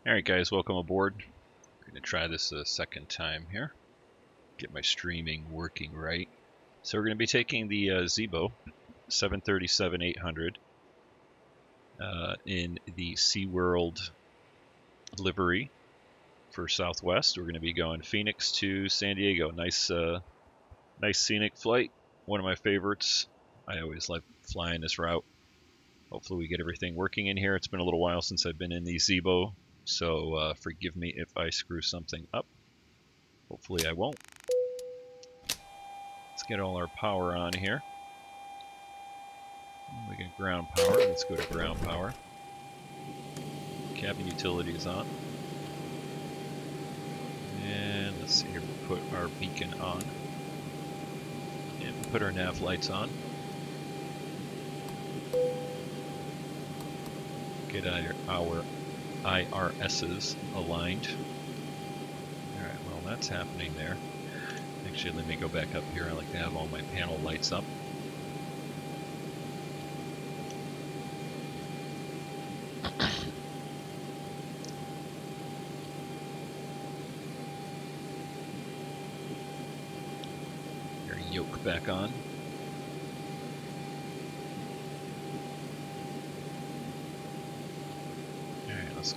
Alright guys, welcome aboard. I'm going to try this a second time here. Get my streaming working right. So we're going to be taking the Zibo 737-800 in the SeaWorld livery for Southwest. We're going to be going Phoenix to San Diego. Nice scenic flight. One of my favorites. I always like flying this route. Hopefully we get everything working in here. It's been a little while since I've been in the Zibo, so forgive me if I screw something up. Hopefully I won't. Let's get all our power on here. We get ground power. Let's go to ground power. Cabin utilities on. And let's see here, we'll put our beacon on. And we'll put our nav lights on. Get our IRSs aligned. Alright, well that's happening there. Actually, let me go back up here. I like to have all my panel lights up. Your yoke back on. Let's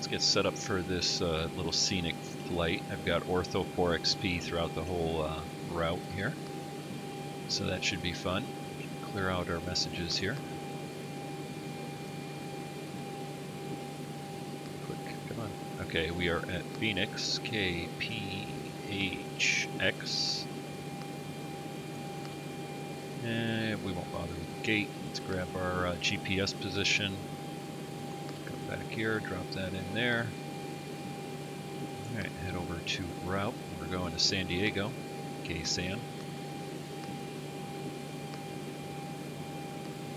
get set up for this little scenic flight. I've got Ortho 4XP throughout the whole route here, so that should be fun. Clear out our messages here. Quick, come on. Okay, we are at Phoenix, KPHX. And we won't bother with the gate. Let's grab our GPS position. Back here, drop that in there. Alright, head over to route. We're going to San Diego, KSAN.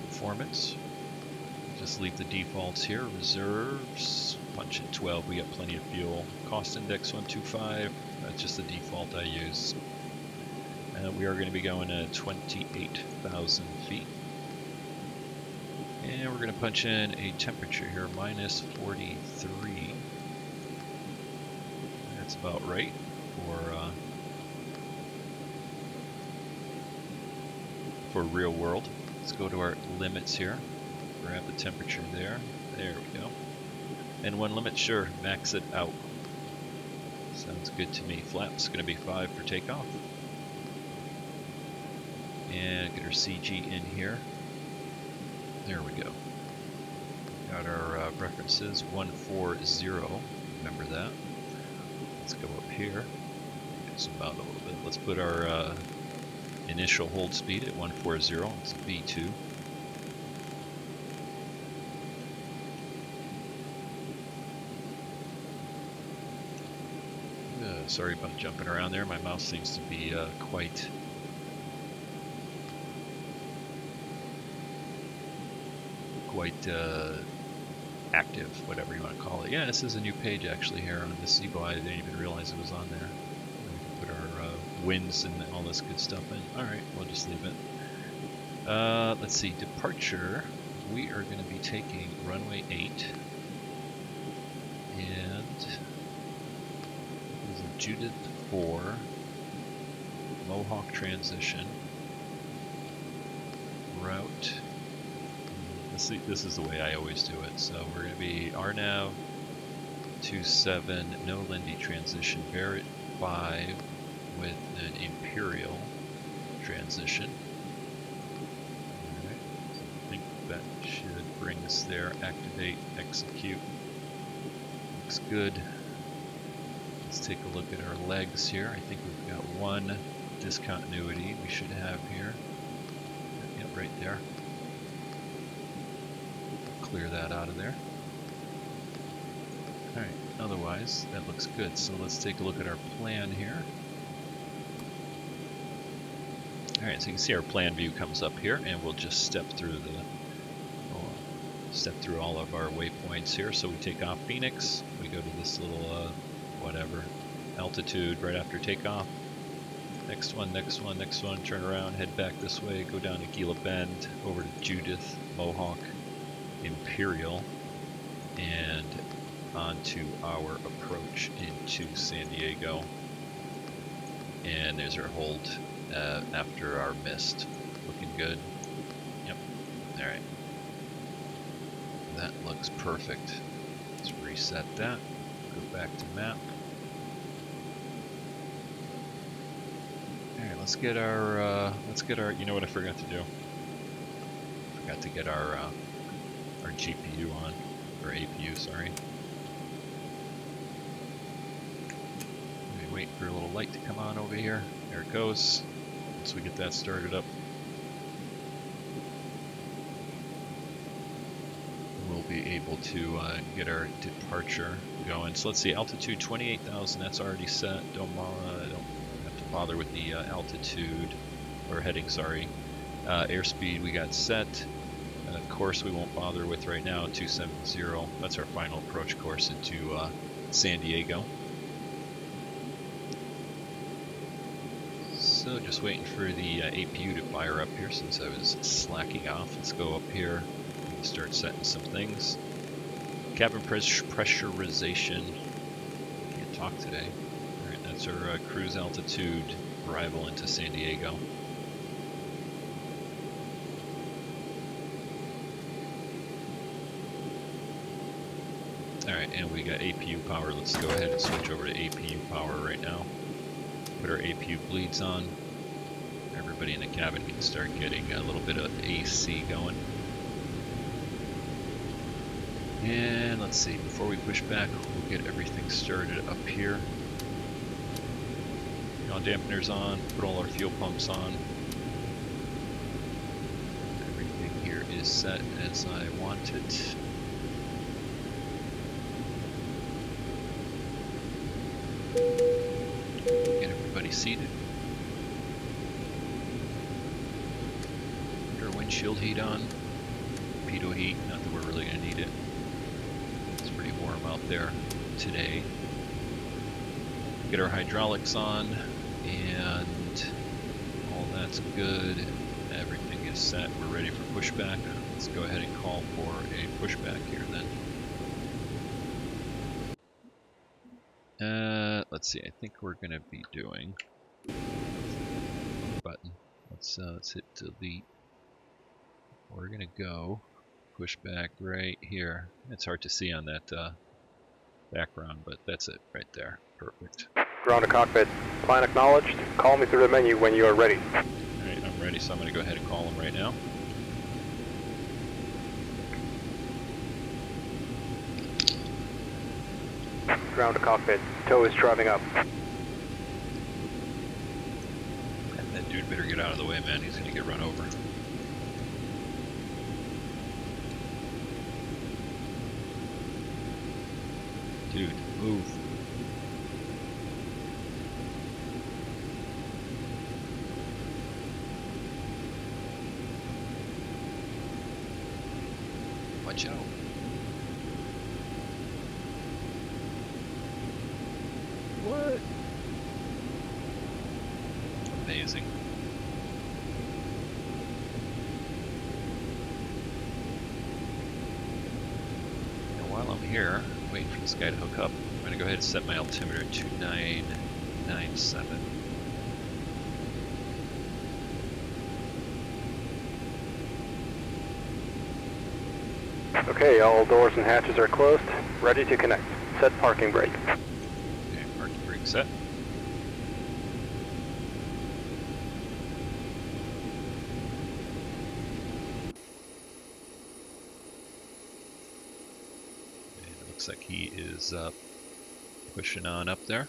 Performance. Just leave the defaults here. Reserves, punch in 12, we got plenty of fuel. Cost index 125, that's just the default I use. We are going to be going at 28,000 feet. And we're going to punch in a temperature here, minus 43. That's about right for real world. Let's go to our limits here. Grab the temperature there. There we go. And one limit, sure, max it out. Sounds good to me. Flaps going to be 5 for takeoff. And get our CG in here. There we go. Got our references, 140, remember that. Let's go up here, zoom out a little bit. Let's put our initial hold speed at 140, it's V2. Sorry about jumping around there, my mouse seems to be quite active, whatever you want to call it. Yeah, this is a new page actually here on the Zibo. I didn't even realize it was on there. We can put our winds and all this good stuff in. Alright, we'll just leave it. Let's see, departure. We are going to be taking runway 8. And this is a Judith 4 Mohawk transition. Route. This is the way I always do it. So we're going to be RNAV 27, no Lindy transition, Barrett 5 with an Imperial transition. Alright, I think that should bring us there. Activate, execute. Looks good. Let's take a look at our legs here. I think we've got one discontinuity we should have here. Yep, right there. Clear that out of there. Alright, otherwise that looks good. So let's take a look at our plan here. Alright, so you can see our plan view comes up here, and we'll just step through all of our waypoints here. So we take off Phoenix, we go to this little whatever altitude right after takeoff. Next one, next one, next one, turn around, head back this way, go down to Gila Bend, over to Judith, Mohawk, Imperial, and onto our approach into San Diego. And there's our hold after our mist. Looking good. Yep. Alright. That looks perfect. Let's reset that. Go back to map. Alright, let's get our, you know what I forgot to do? Forgot to get our GPU on, or APU, sorry. Waiting for a little light to come on over here. There it goes. Once we get that started up, we'll be able to get our departure going. So let's see, altitude 28,000, that's already set. Don't have to bother with the altitude, or heading, sorry. Airspeed we got set. Course we won't bother with right now, 270. That's our final approach course into San Diego. So just waiting for the APU to fire up here since I was slacking off. Let's go up here and start setting some things. Cabin pressurization. Can't talk today. Alright, that's our cruise altitude arrival into San Diego. Alright, and we got APU power. Let's go ahead and switch over to APU power right now. Put our APU bleeds on. Everybody in the cabin can start getting a little bit of AC going. And let's see, before we push back, we'll get everything started up here. Yaw dampeners on, put all our fuel pumps on. Everything here is set as I want it. Get everybody seated. Put our windshield heat on. Pitot heat, not that we're really going to need it. It's pretty warm out there today. Get our hydraulics on, and all that's good. Everything is set. We're ready for pushback. Let's go ahead and call for a pushback here then. Let's see, I think we're going to be doing button. Let's hit delete. We're going to go pushback right here. It's hard to see on that background, but that's it right there. Perfect. Ground to cockpit. Plan acknowledged. Call me through the menu when you are ready. Alright, I'm ready, so I'm going to go ahead and call him right now. Ground to cockpit. Tow is driving up. That dude better get out of the way, man. He's going to get run over. Dude, move. Watch out. What? Amazing. And while I'm here, waiting for this guy to hook up, I'm going to go ahead and set my altimeter to 997. Okay, all doors and hatches are closed. Ready to connect. Set parking brake. Okay, parking brake set. And it looks like he is pushing on up there.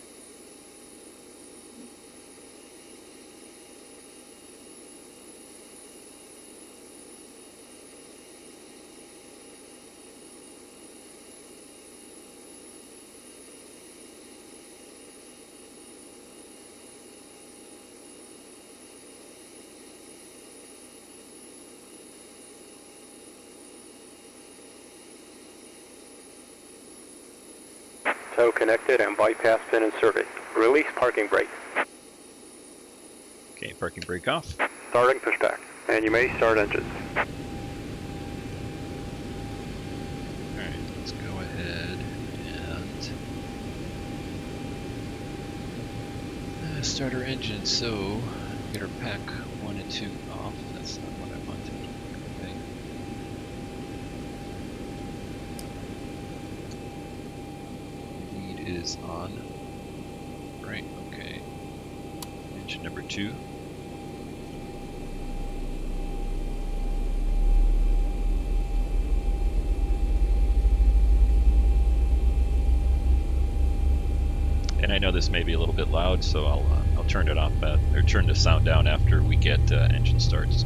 Tow connected and bypass pin inserted. Release parking brake. Okay, parking brake off. Starting pushback. And you may start engines. Alright, let's go ahead Start our engine, so get our pack 1 and 2 off. That's not what I wanted. Okay. Lead is on. Right, okay. Engine number 2. And I know this may be a little bit loud, so I'll turn it off or turn the sound down after we get engine starts.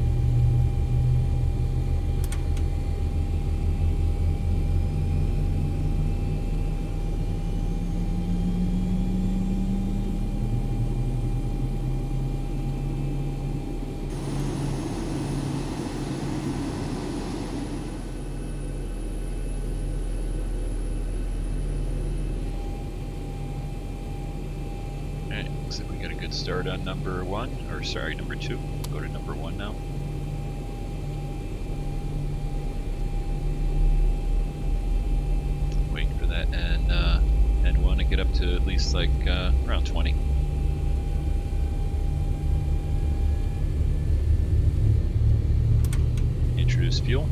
Looks like we got a good start on number 1, or sorry, number 2. Go to number 1 now. Waiting for that and want to get up to at least like around 20. Introduce fuel.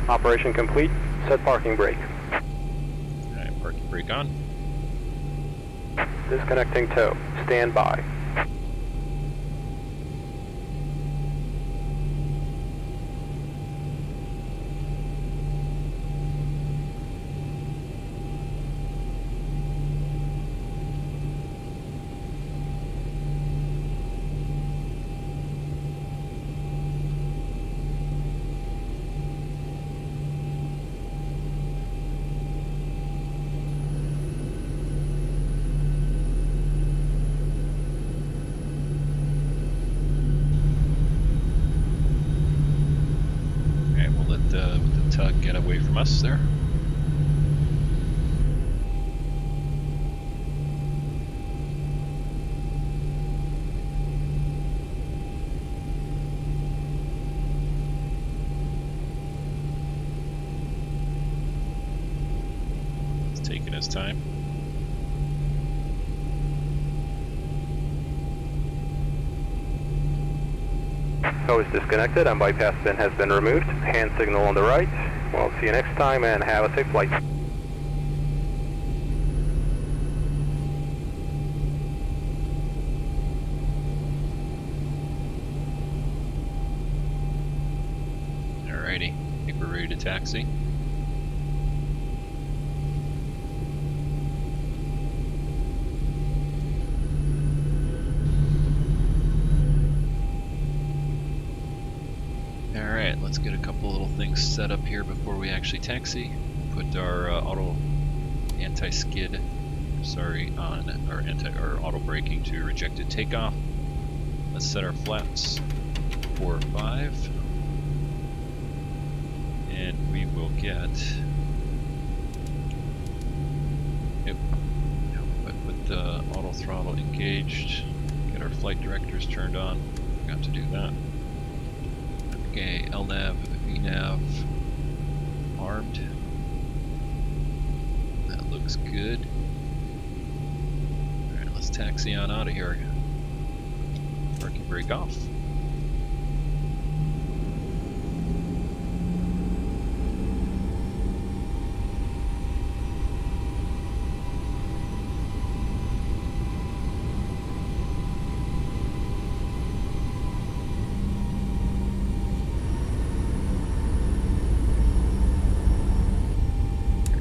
Operation complete. Set parking brake. Alright, parking brake on. Disconnecting tow. Stand by. Get away from us there. It's taking his time. Tow is disconnected and bypass bin has been removed. Hand signal on the right. We'll see you next time and have a safe flight. Alrighty, I think we're ready to taxi. Alright, let's get a couple little things set up here before we actually taxi. Put our anti-skid, on our auto braking to rejected takeoff. Let's set our flaps 4 or 5. And we will get, put the auto throttle engaged, get our flight directors turned on. Forgot to do that. Okay, LNAV, VNAV, armed. That looks good. Alright, let's taxi on out of here. Parking brake off.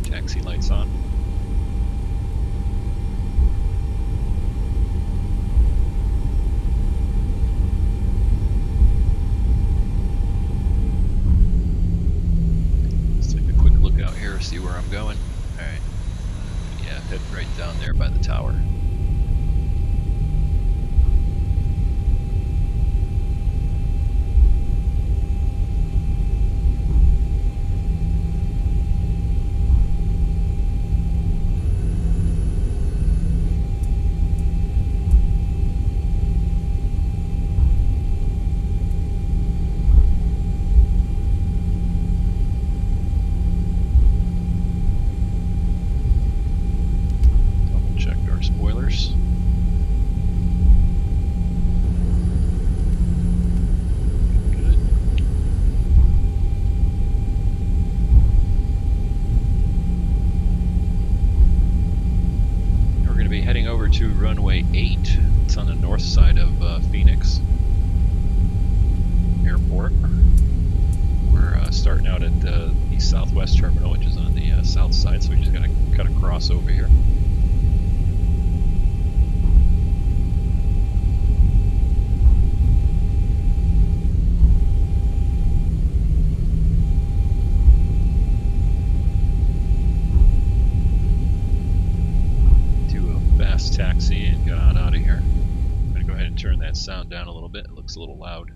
Taxi lights on. Let's take a quick look out here, see where I'm going. Alright. Yeah, head right down there by the tower. to runway 8. It's on the north side of Phoenix Airport. We're starting out at the Southwest Terminal, which is on the south side, so we just gotta cut across over here. Taxi and get on out of here. I'm going to go ahead and turn that sound down a little bit. It looks a little loud.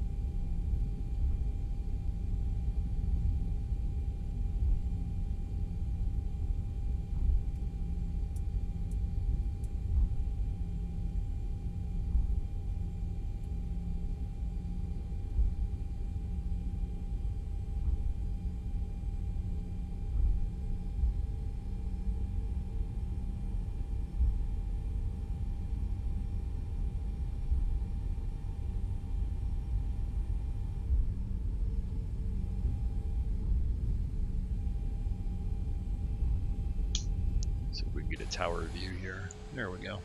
See if we can get a tower view here. There we go.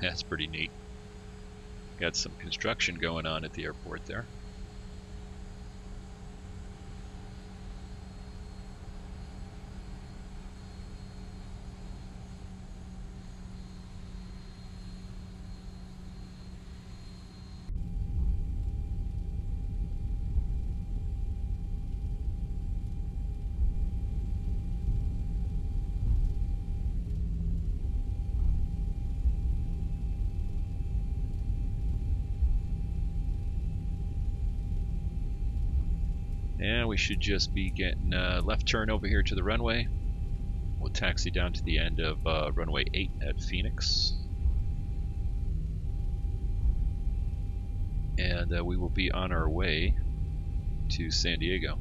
That's pretty neat. Got some construction going on at the airport there. And we should just be getting left turn over here to the runway. We'll taxi down to the end of runway 8 at Phoenix. And we will be on our way to San Diego.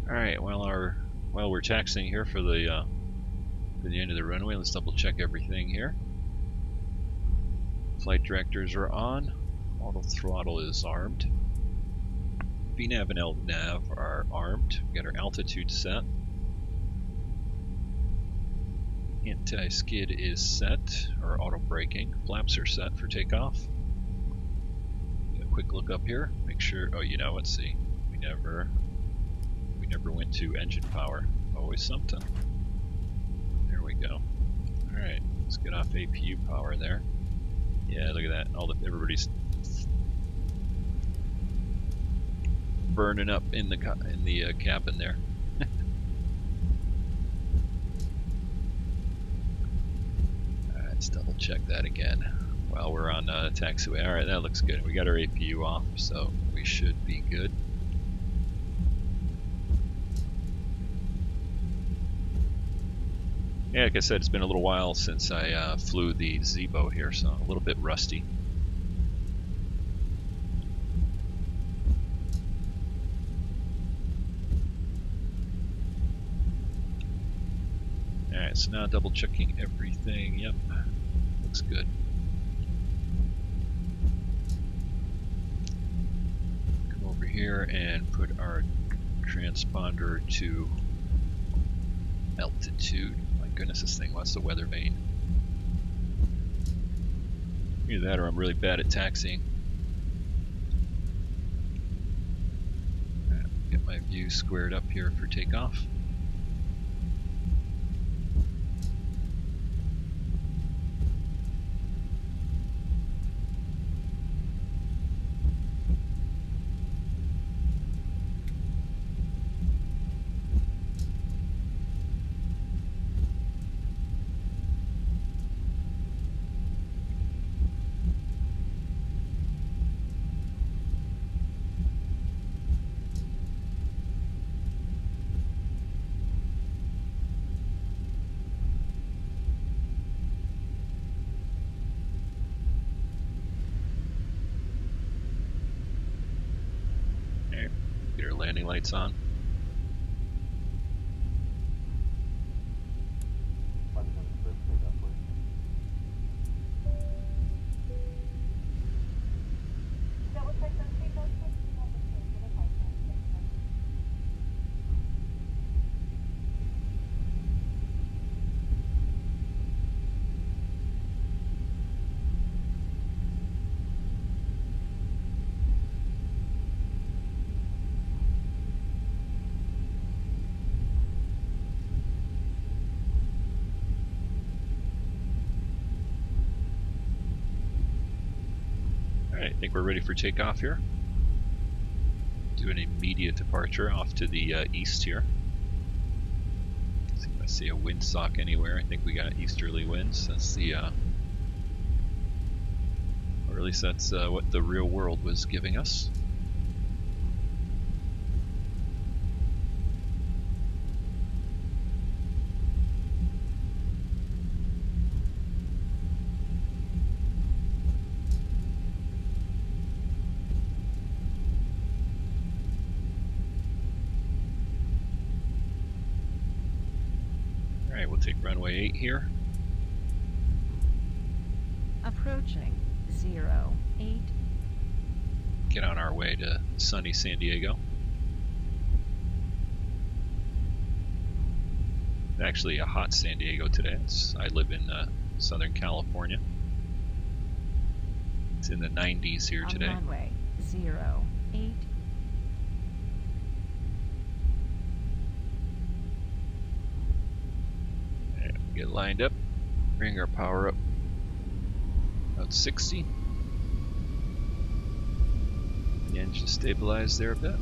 Alright, while we're taxiing here for the end of the runway, let's double check everything here. Flight directors are on. Auto throttle is armed. VNAV and LNAV are armed. We got our altitude set. Anti-skid is set, or auto braking. Flaps are set for takeoff. Get a quick look up here. Make sure. Oh, you know, let's see. We never went to engine power. Always something. There we go. Alright, let's get off APU power there. Yeah, look at that. Everybody's burning up in the cabin there. Alright, let's double check that again while we're on taxiway. Alright, that looks good. We got our APU off, so we should be good. Yeah, like I said, it's been a little while since I flew the Zibo here, so a little bit rusty. Alright, so now double checking everything. Yep, looks good. Come over here and put our transponder to altitude. Goodness, this thing wants the weather vane. Either that or I'm really bad at taxiing. Right, get my view squared up here for takeoff. your landing lights on. Alright, I think we're ready for takeoff here. Do an immediate departure off to the east here. See if I see a windsock anywhere. I think we got easterly winds. That's the, or at least that's what the real world was giving us. Alright, we'll take runway 8 here. Approaching 08. Get on our way to sunny San Diego. Actually, a hot San Diego today. I live in Southern California. It's in the 90s here today. On runway 08. Get lined up, bring our power up about 60. The engine stabilized there a bit.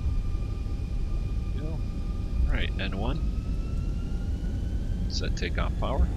Go. Alright, N1. Set takeoff power.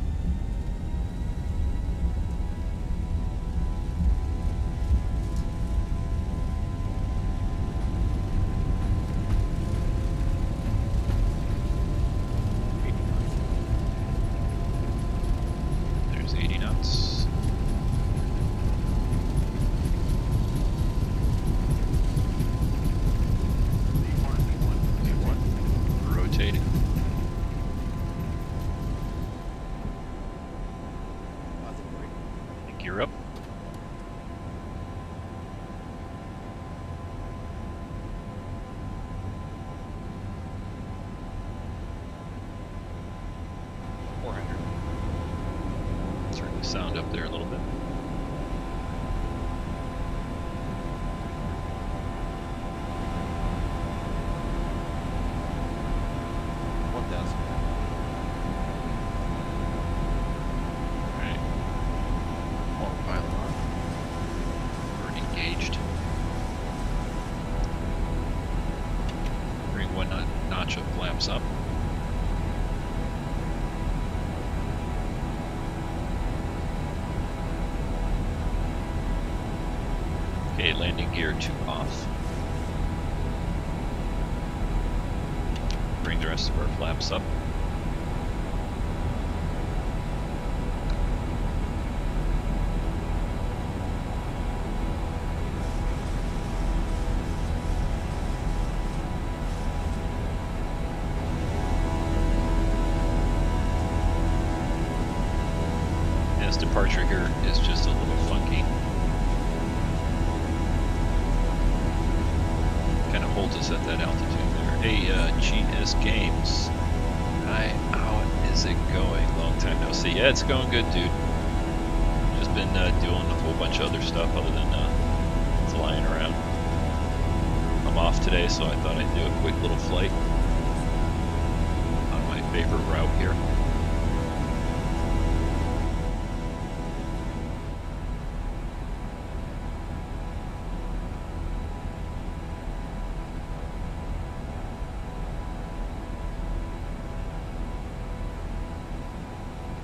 Gear up. Turn the sound up there a little bit. Notch of flaps up. Okay, landing gear 2 off. Bring the rest of our flaps up. Departure here is just a little funky. Kind of holds us at that altitude there. Hey, GS Games. Hi, how is it going? Long time no see. Yeah, it's going good, dude. Just been doing a whole bunch of other stuff other than flying around. I'm off today, so I thought I'd do a quick little flight on my favorite route here.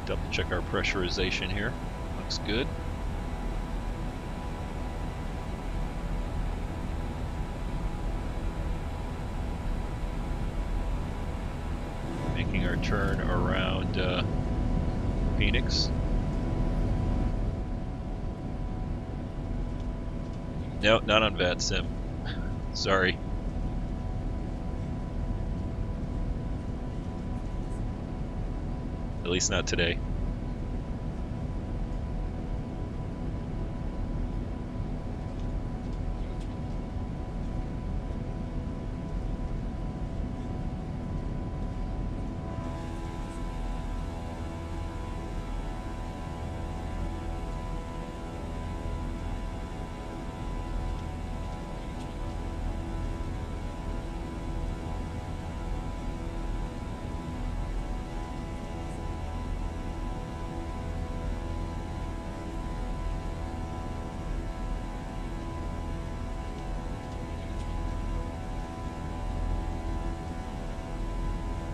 Double check our pressurization here. Looks good. Making our turn around Phoenix. No, not on VATSIM. Sorry. least not today.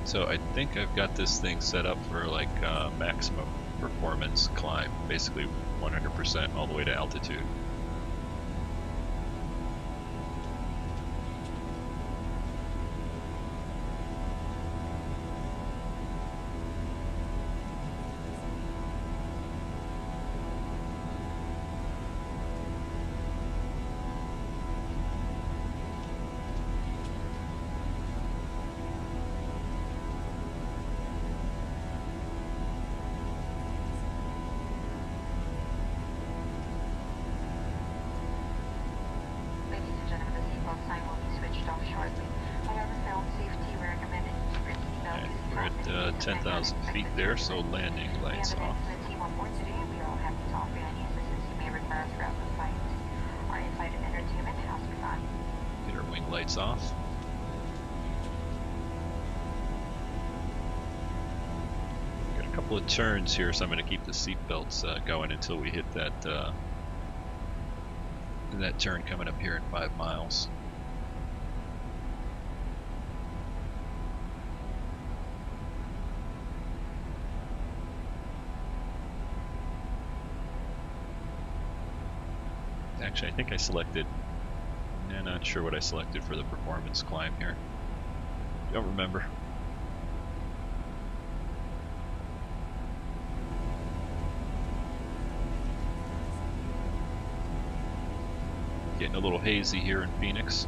So I think I've got this thing set up for like maximum performance climb, basically 100% all the way to altitude. We're at 10,000 feet there, so landing lights off. Get our wing lights off. Got a couple of turns here, so I'm going to keep the seat belts going until we hit that that turn coming up here in 5 miles. Actually, I think I selected, I'm not sure what I selected for the performance climb here. Don't remember. Getting a little hazy here in Phoenix.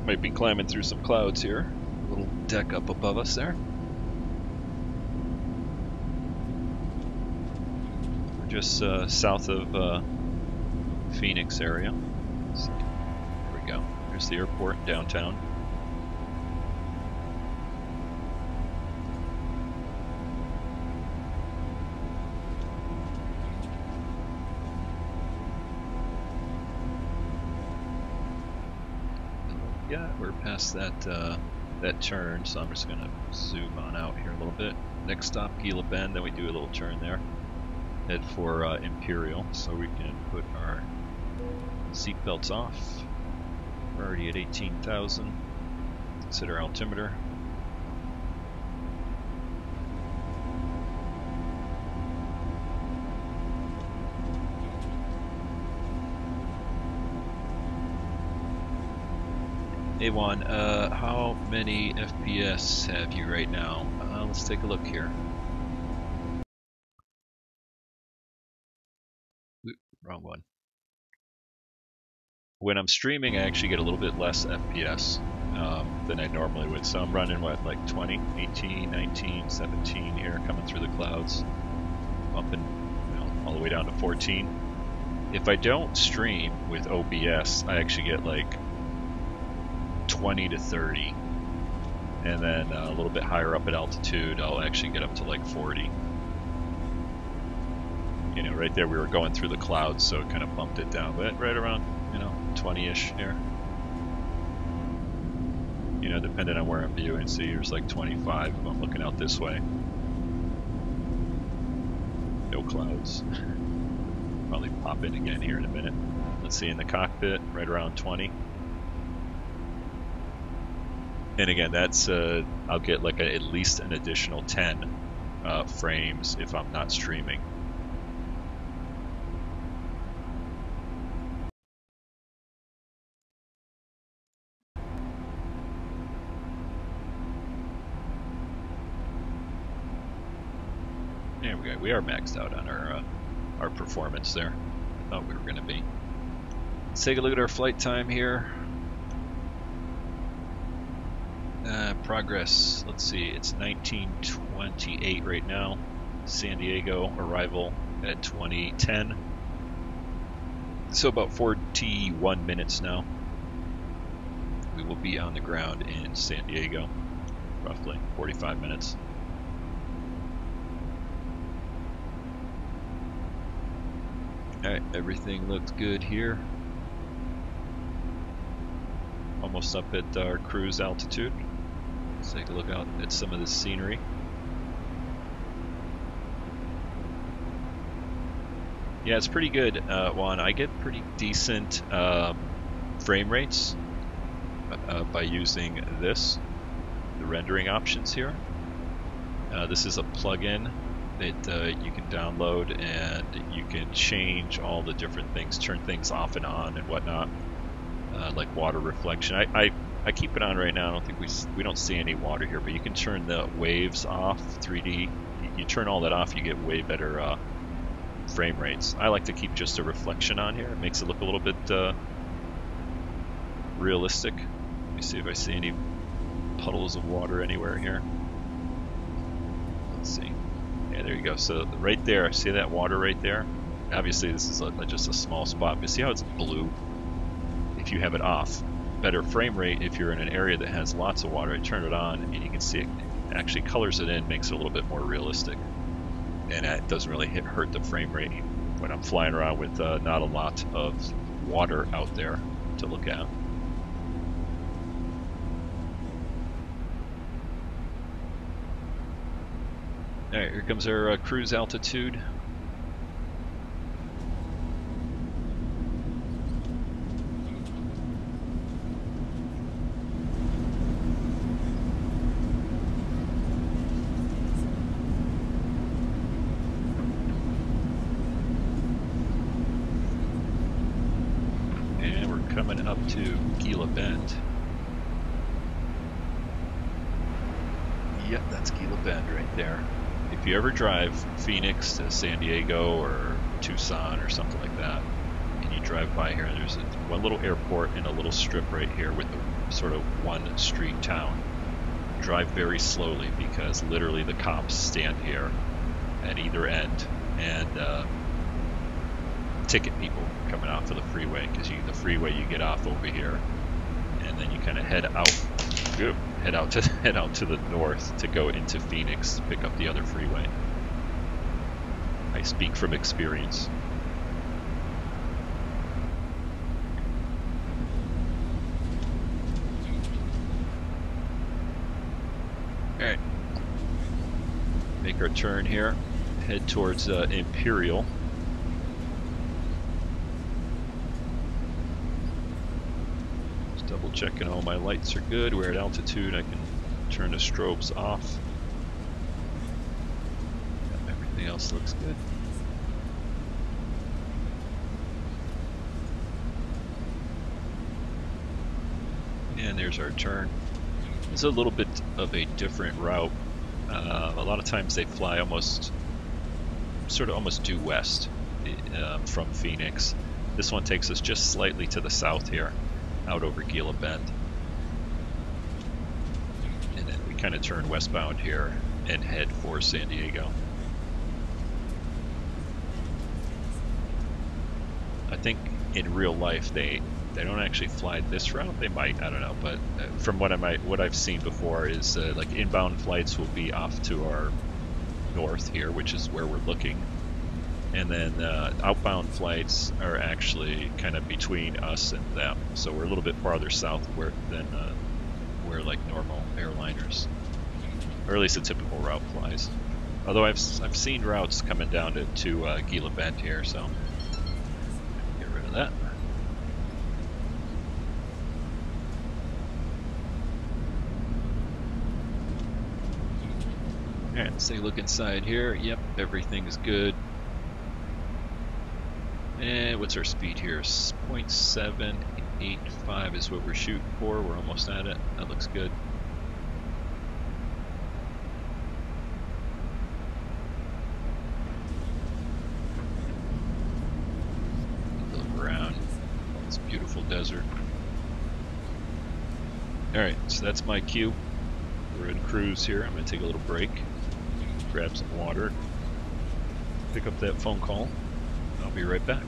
Might be climbing through some clouds here. A little deck up above us there. We're just south of Phoenix area. There we go. There's the airport downtown. Yeah, we're past that that turn, so I'm just going to zoom on out here a little bit. Next stop, Gila Bend, then we do a little turn there. Head for Imperial, so we can put our seat belts off. We're already at 18,000. Set our altimeter. A1, how many FPS have you right now? Let's take a look here. Oop, wrong one. When I'm streaming, I actually get a little bit less FPS than I normally would. So I'm running, what, like 20, 18, 19, 17 here, coming through the clouds, bumping all the way down to 14. If I don't stream with OBS, I actually get like 20 to 30, and then a little bit higher up at altitude I'll actually get up to like 40. You know, right there we were going through the clouds, so it kind of bumped it down, but right around, 20-ish here. You know, depending on where I'm viewing. See, here's like 25 if I'm looking out this way. no clouds. Probably pop in again here in a minute. Let's see, in the cockpit, right around 20. And again, that's I'll get like at least an additional 10 frames if I'm not streaming. There we go. We are maxed out on our performance there. I thought we were going to be. Let's take a look at our flight time here. Progress. Let's see. It's 19:28 right now. San Diego arrival at 20:10. So about 41 minutes now. We will be on the ground in San Diego. Roughly 45 minutes. Alright, everything looks good here. Almost up at our cruise altitude. Let's take a look out at some of the scenery. Yeah, it's pretty good, Juan. I get pretty decent frame rates by using this, the rendering options here. This is a plugin that you can download, and you can change all the different things, turn things off and on and whatnot, like water reflection. I keep it on right now. I don't think we don't see any water here, but you can turn the waves off, 3D. You turn all that off, you get way better frame rates. I like to keep just a reflection on here. It makes it look a little bit realistic. Let me see if I see any puddles of water anywhere here. Let's see. Yeah, there you go. So right there, see that water right there? Obviously this is just a small spot, but see how it's blue? If you have it off. Better frame rate if you're in an area that has lots of water. I turn it on and you can see it actually colors it in, makes it a little bit more realistic. And it doesn't really hurt the frame rate when I'm flying around with not a lot of water out there to look at. Alright, here comes our cruise altitude. And we're coming up to Gila Bend. Yep, that's Gila Bend right there. If you ever drive Phoenix to San Diego or Tucson or something like that, and you drive by here, there's one little airport and a little strip right here with a sort of one street town. Drive very slowly because literally the cops stand here at either end and ticket people coming off of the freeway, because the freeway you get off over here and then you kind of head out to the north to go into Phoenix to pick up the other freeway. I speak from experience. Alright. Make our turn here. Head towards Imperial. Double checking all my lights are good. We're at altitude. I can turn the strobes off. Everything else looks good. And there's our turn. It's a little bit of a different route. A lot of times they fly almost due west from Phoenix. This one takes us just slightly to the south here, out over Gila Bend. And then we kind of turn westbound here and head for San Diego. I think in real life they don't actually fly this route. They might, I don't know, but from what I've seen before is like inbound flights will be off to our north here, which is where we're looking. And then outbound flights are actually kind of between us and them. So we're a little bit farther south than where like normal airliners, or at least a typical route flies. Although I've seen routes coming down to Gila Bend here, so get rid of that. Alright, let's take a look inside here. Yep, everything's good. And what's our speed here? 0.785 is what we're shooting for. We're almost at it. That looks good. Look around this beautiful desert. Alright, so that's my cue. We're in cruise here. I'm going to take a little break, grab some water, pick up that phone call. I'll be right back.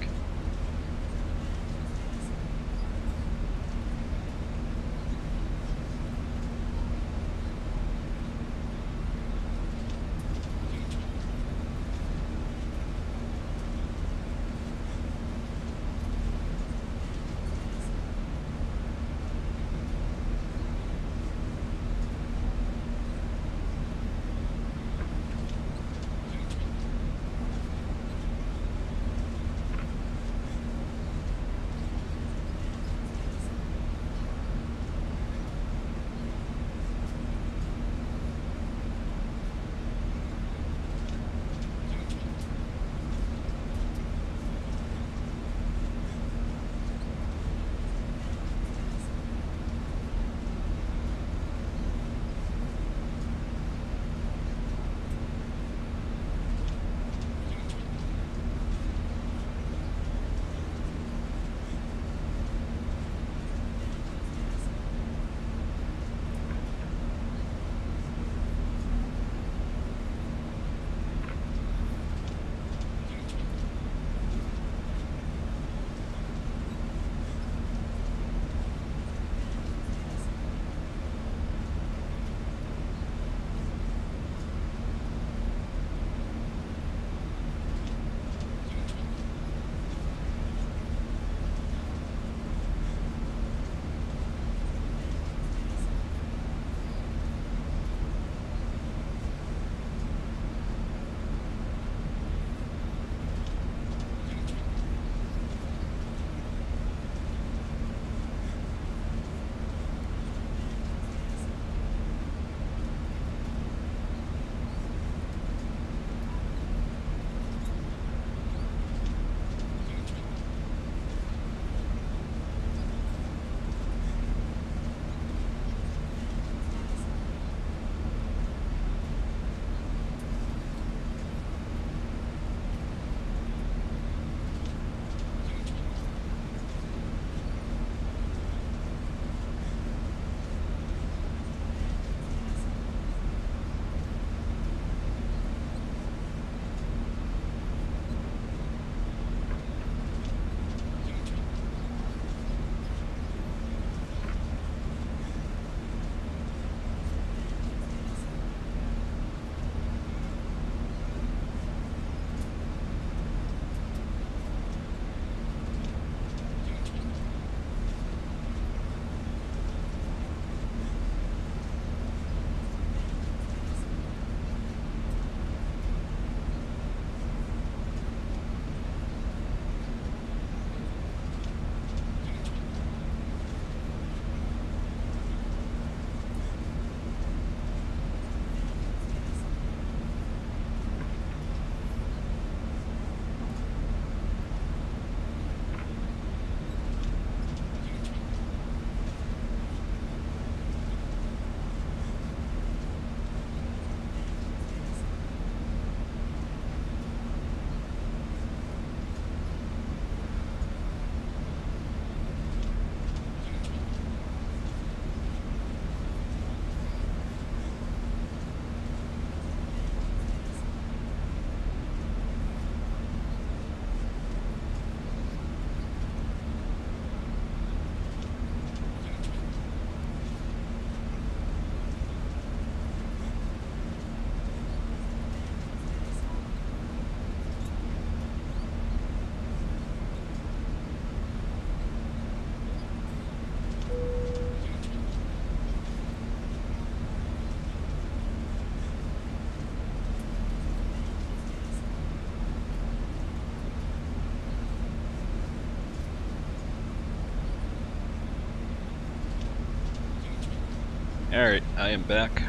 Alright, I am back.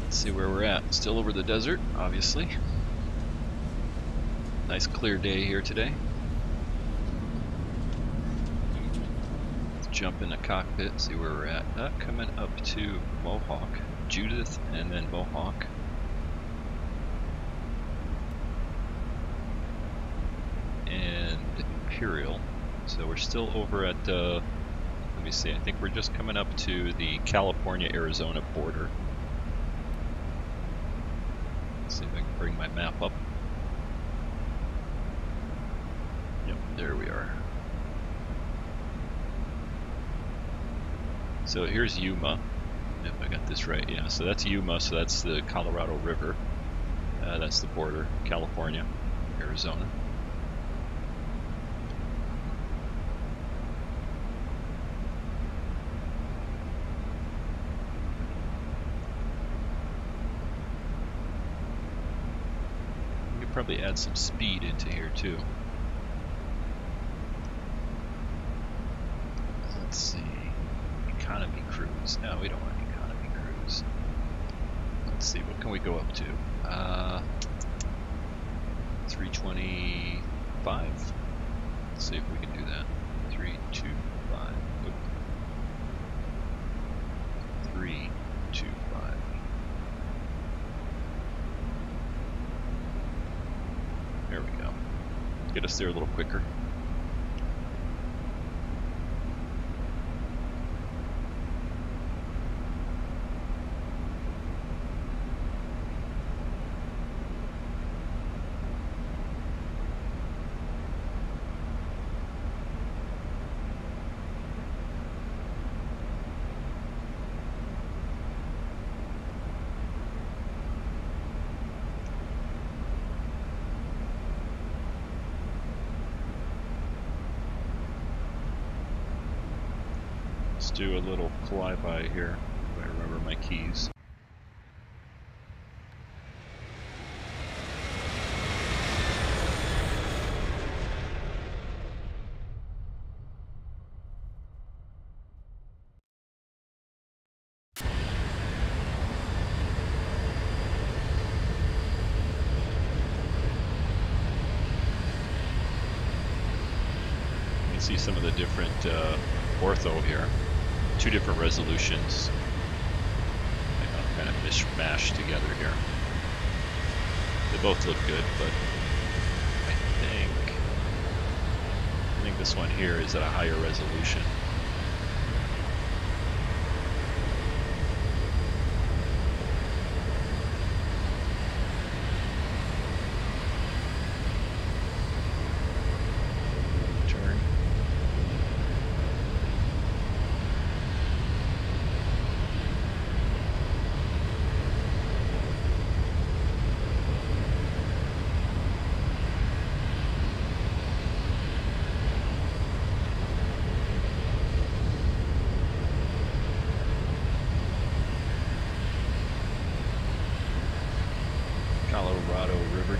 Let's see where we're at. Still over the desert, obviously. Nice clear day here today. Let's jump in the cockpit, see where we're at. Coming up to Mohawk, Judith, and then Mohawk. And Imperial. So we're still over at, let me see, I think we're just coming up to the California-Arizona border. Let's see if I can bring my map up. Yep, there we are. So here's Yuma, if I got this right. Yeah, so that's Yuma, so that's the Colorado River. That's the border, California, Arizona. Probably add some speed into here too. Let's see, economy cruise. No, we don't want economy cruise. Let's see, what can we go up to? 325. Let's see if we can do that. 325. Oop. 325. There we go. Get us there a little quicker. Do a little flyby here, if I remember my keys. You can see some of the different ortho here. Two different resolutions, kind of mishmashed together here. They both look good, but I think this one here is at a higher resolution.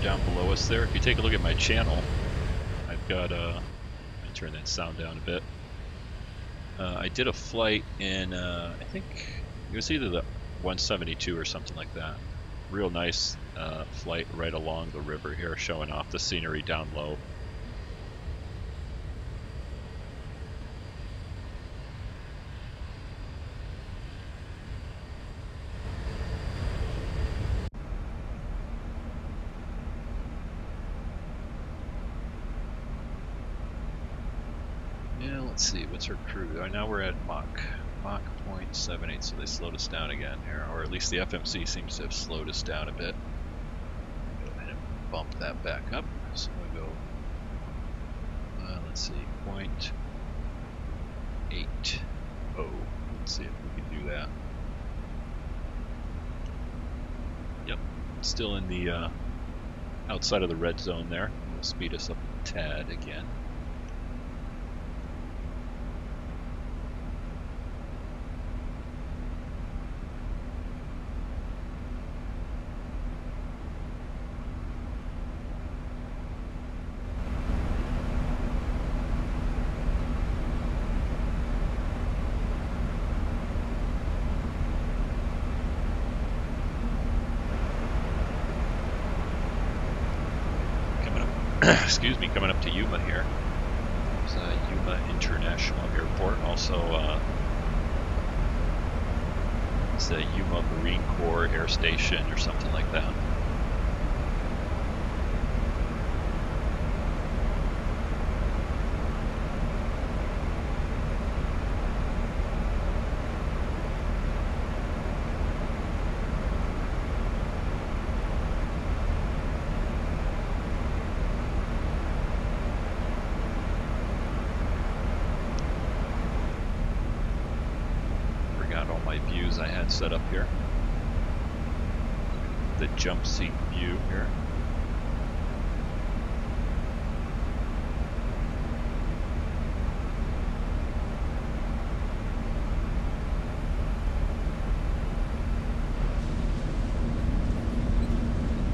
Down below us there. If you take a look at my channel, I've got let me turn that sound down a bit. I did a flight in I think it was either the 172 or something like that. Real nice flight right along the river here, showing off the scenery down low. Let's see, what's our crew? Now we're at Mach 0.78, so they slowed us down again here, or at least the FMC seems to have slowed us down a bit. Go ahead and bump that back up. So we go, let's see, 0.80. Let's see if we can do that. Yep, still in the outside of the red zone there. It'll speed us up a tad again. excuse me, coming up to Yuma here. There's Yuma International Airport. Also, it's the Yuma Marine Corps Air Station or something like that. I had set up here. The jump seat view here.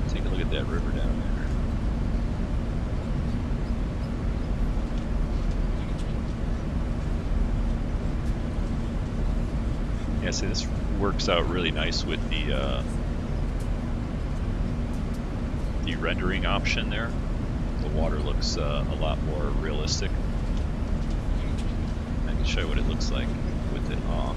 Take a look at that river down there. Yeah, see, this works out really nice with the rendering option there. The water looks a lot more realistic. I can show you what it looks like with it off.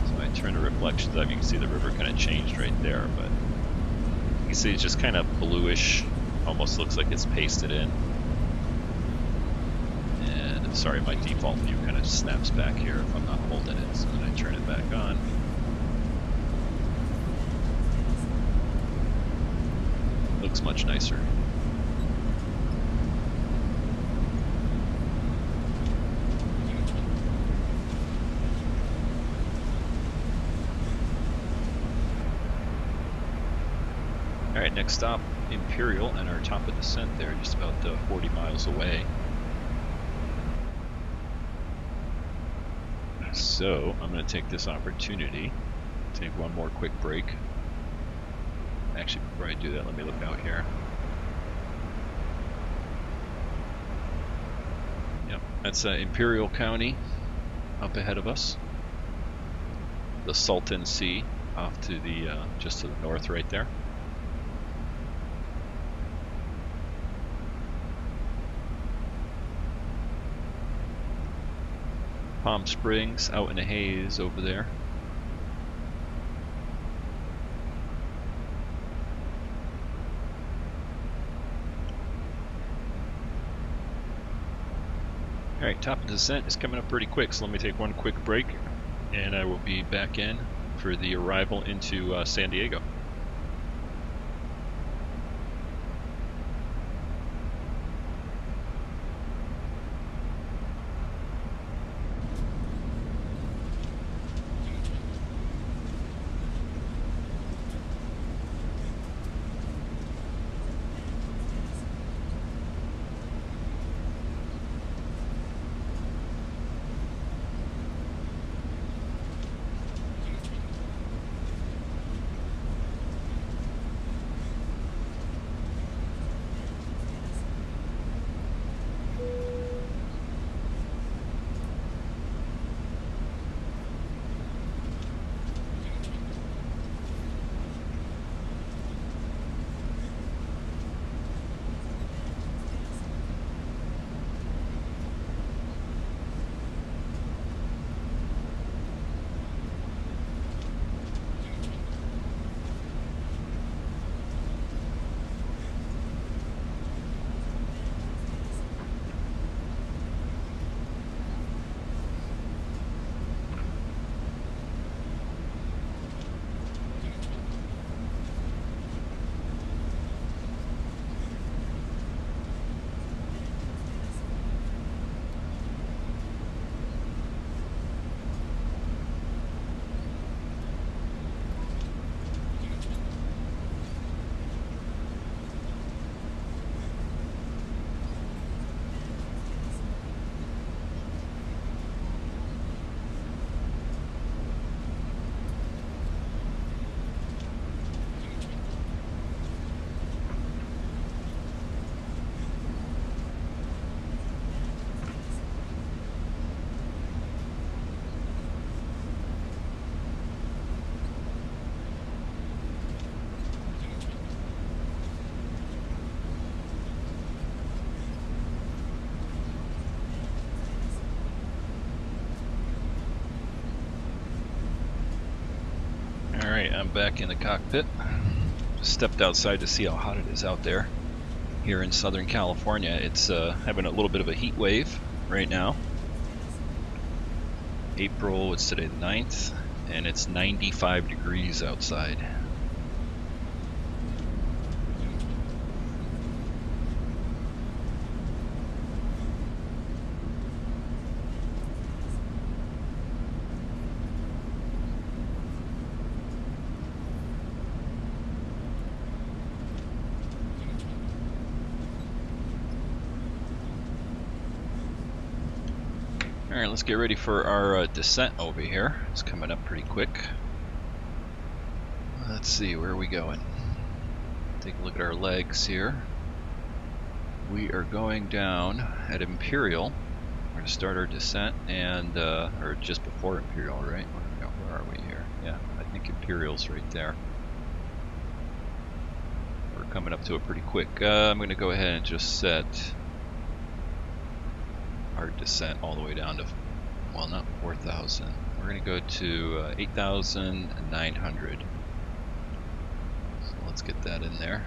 So I turn the reflections up. You can see the river kind of changed right there, but you can see it's just kind of bluish. Almost looks like it's pasted in. And sorry, my default view kind of snaps back here if I'm not holding it, so then I turn it back on. Looks much nicer. Alright, next stop, Imperial, and our top of descent there, just about 40 miles away. So, I'm going to take this opportunity, take one more quick break. Actually, before I do that, let me look out here. Yep, that's Imperial County up ahead of us. The Salton Sea off to the, just to the north right there. Palm Springs out in the haze over there. Alright, top of descent is coming up pretty quick, so let me take one quick break and I will be back in for the arrival into San Diego. Alright, I'm back in the cockpit. Stepped outside to see how hot it is out there. Here in Southern California, it's having a little bit of a heat wave right now. April, what's today, the 9th? And it's 95 degrees outside. Alright, let's get ready for our descent over here. It's coming up pretty quick. Let's see, where are we going? Take a look at our legs here. We are going down at Imperial. We're going to start our descent, and or just before Imperial, right? Where are we here? Yeah, I think Imperial's right there. We're coming up to it pretty quick. I'm going to go ahead and just set our descent all the way down to, well, not 4,000. We're going to go to 8,900. So let's get that in there.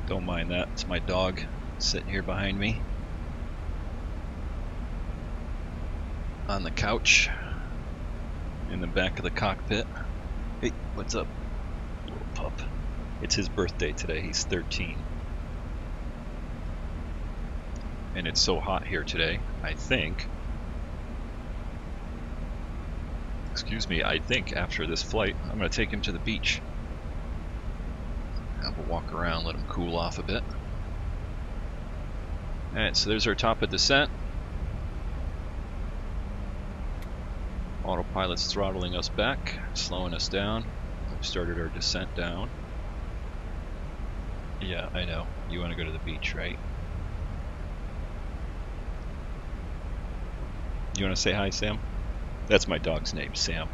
Don't mind that, it's my dog sitting here behind me on the couch in the back of the cockpit. Hey, what's up, little pup? It's his birthday today, he's 13. And it's so hot here today, I think, excuse me, I think after this flight, I'm going to take him to the beach. Have a walk around, let him cool off a bit. Alright, so there's our top of descent. Autopilot's throttling us back, slowing us down. We've started our descent down. Yeah, I know. You want to go to the beach, right? You want to say hi, Sam? That's my dog's name, Sam.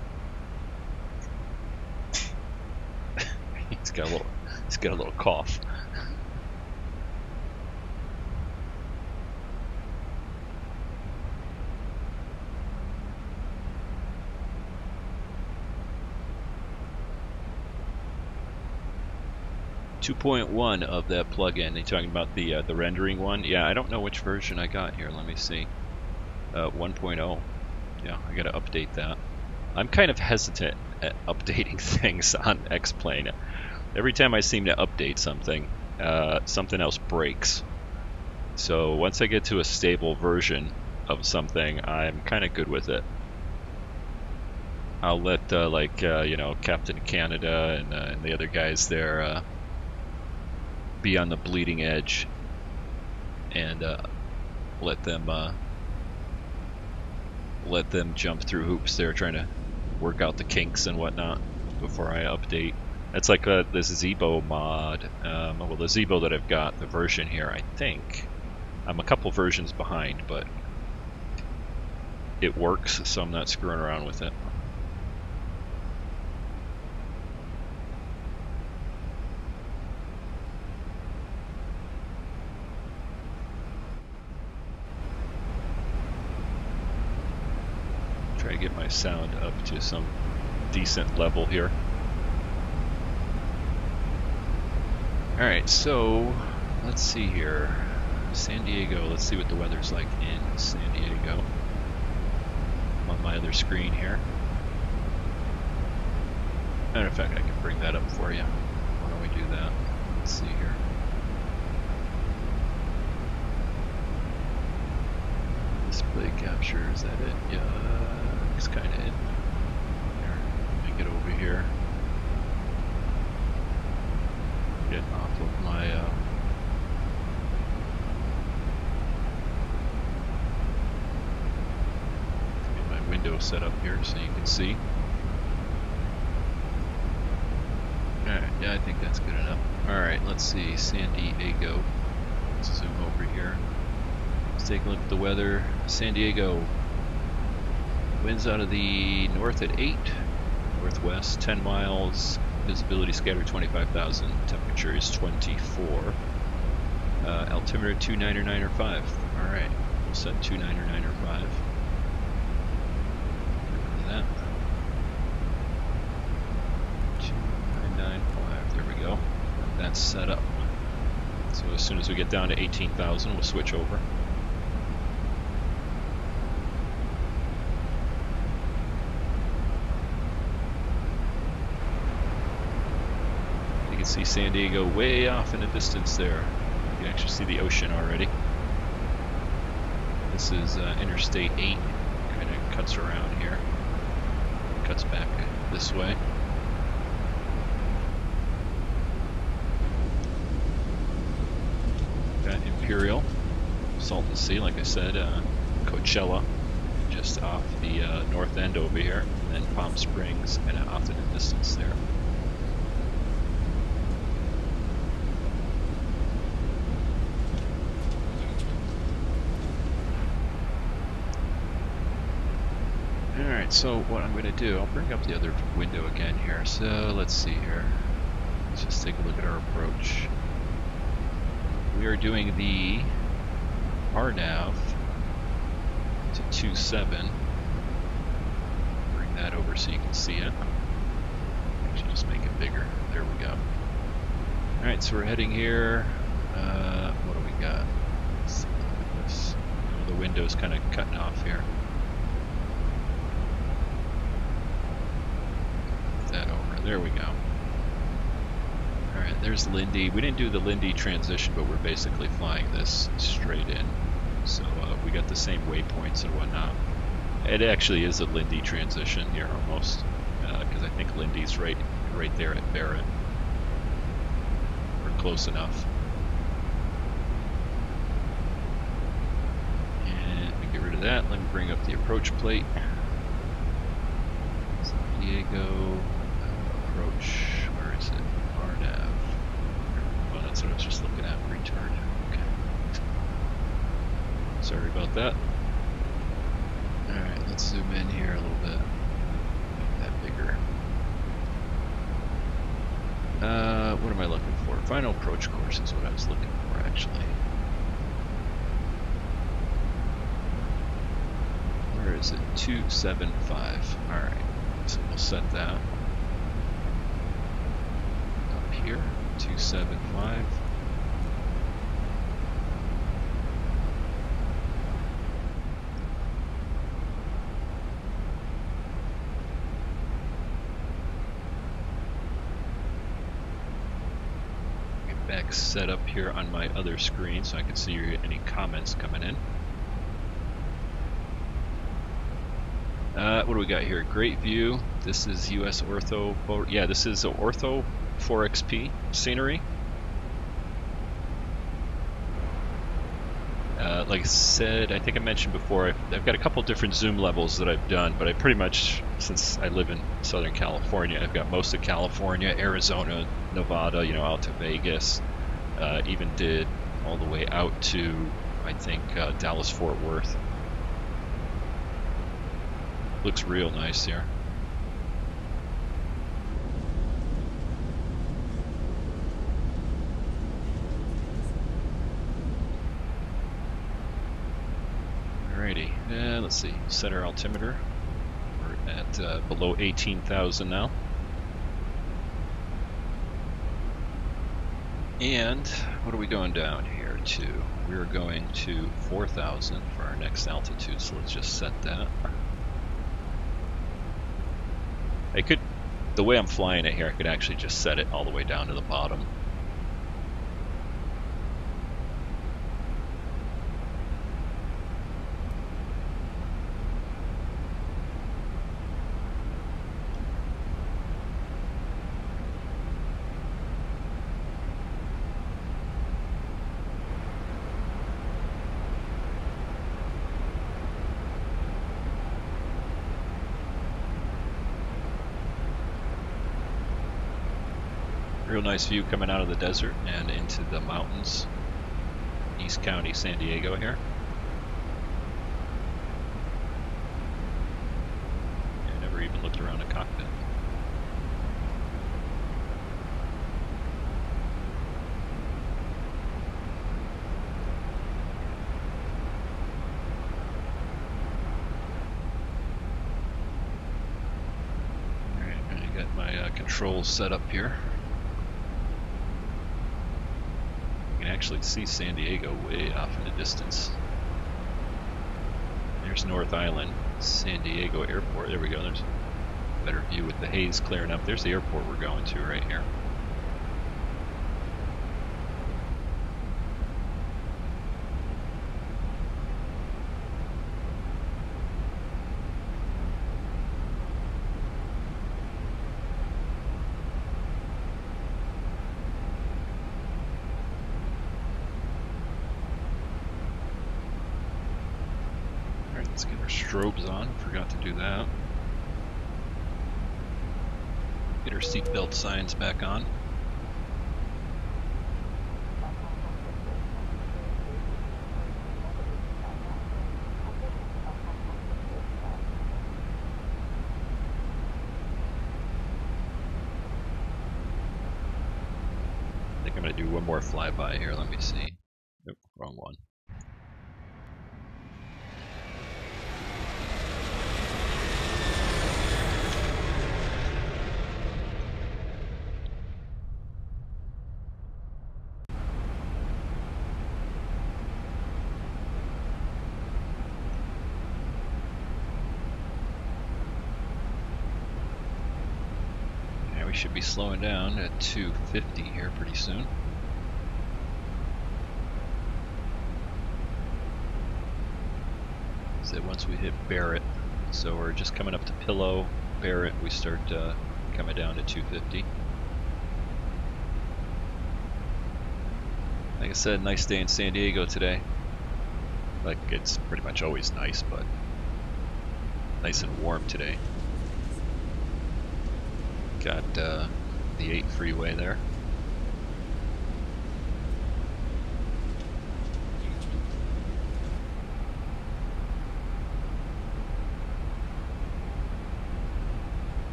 He's got a little cough. .1 of that plugin. Are you talking about the rendering one? Yeah, I don't know which version I got here. Let me see. 1.0. Yeah, I gotta update that. I'm kind of hesitant at updating things on X-Plane. Every time I seem to update something, something else breaks. So once I get to a stable version of something, I'm kind of good with it. I'll let you know, Captain Canada and the other guys there be on the bleeding edge, and let them jump through hoops there, trying to work out the kinks and whatnot before I update. That's like this Zibo mod. Well, the Zibo that I've got, the version here, I think I'm a couple versions behind, but it works, so I'm not screwing around with it. Try to get my sound up to some decent level here. Alright, so let's see here. San Diego, let's see what the weather's like in San Diego. I'm on my other screen here. Matter of fact, I can bring that up for you. Why don't we do that? Let's see here. Display capture, is that it? Yeah, it's kind of it. Here, let me get over here. Get off of my get my window set up here so you can see. Alright, yeah, I think that's good enough. Alright, let's see, San Diego. Let's zoom over here. Let's take a look at the weather. San Diego, winds out of the north at 8, northwest 10 miles, visibility scattered 25,000, temperature is 24. Altimeter 299.5. Alright, we'll set 299.5. That. 299.5, there we go. That's set up. So as soon as we get down to 18,000, we'll switch over. You can see San Diego way off in the distance there. You can actually see the ocean already. This is Interstate 8, kind of cuts around here. Cuts back this way. Got Imperial, Salton Sea, like I said, Coachella, just off the north end over here, and then Palm Springs, kind of off in the distance there. Alright, so what I'm going to do, I'll bring up the other window again here. So let's see here. Let's just take a look at our approach. We are doing the RNAV to 27. Bring that over so you can see it. Actually, just make it bigger. There we go. Alright, so we're heading here. What do we got? Let's look at this. Oh, the window's kind of cutting off here. That over. There we go. Alright, there's Lindy. We didn't do the Lindy transition, but we're basically flying this straight in. So we got the same waypoints and whatnot. It actually is a Lindy transition here almost, because I think Lindy's right there at Barrett. We're close enough. And we get rid of that. Let me bring up the approach plate. San Diego. Approach, where is it? RNAV. Well, that's what I was just looking at. Return. Okay. Sorry about that. Alright, let's zoom in here a little bit. Make that bigger. What am I looking for? Final approach course is what I was looking for, actually. Where is it? 275. Alright, so we'll set that. Here, 275. Get back set up here on my other screen so I can see any comments coming in. What do we got here? Great view. This is US Ortho. Yeah, this is Ortho 4XP scenery. Like I said, I think I mentioned before, I've got a couple different zoom levels that I've done, but I pretty much, since I live in Southern California, I've got most of California, Arizona, Nevada, you know, out to Vegas, even did all the way out to, I think, Dallas-Fort Worth. Looks real nice here. Alrighty, let's see, set our altimeter. We're at below 18,000 now. And what are we going down here to? We're going to 4,000 for our next altitude, so let's just set that. I could, the way I'm flying it here, I could actually just set it all the way down to the bottom. Real nice view coming out of the desert and into the mountains. East County, San Diego here. I never even looked around a cockpit. controls set up here. You can actually see San Diego way off in the distance. There's North Island, San Diego Airport. There we go. There's a better view with the haze clearing up. There's the airport we're going to right here. Let's get our strobes on. Forgot to do that. Get our seatbelt signs back on. I think I'm going to do one more flyby here. Let me see. Nope, wrong one. We should be slowing down at 250 here pretty soon. So once we hit Barrett, so we're just coming up to Pillow, Barrett, we start coming down to 250. Like I said, nice day in San Diego today. Like, it's pretty much always nice, but nice and warm today. Got the 8 freeway there.